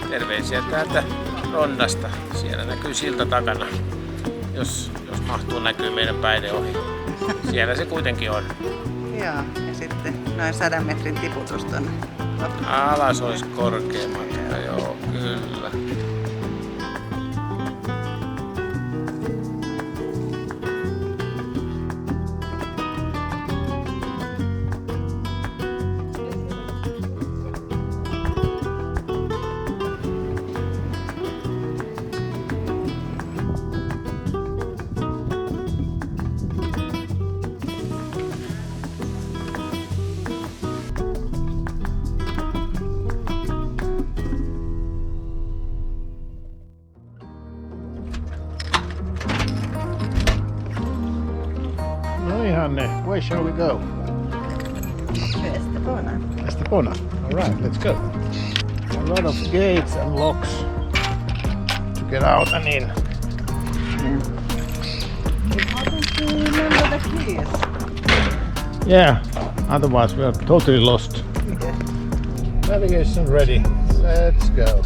Terveisiä täältä Rondasta. Siellä näkyy silta takana, jos mahtuu näkyy meidän päiden ohi. Siellä se kuitenkin on. Joo, ja sitten noin 100 metrin tiputus tonne. Alas olisi korkea matka, joo, kyllä. Where shall we go? Estepona. Estepona. All right, let's go. A lot of gates and locks to get out and in. How don't you remember the keys? Yeah, otherwise we are totally lost. Yeah. Navigation ready. Let's go.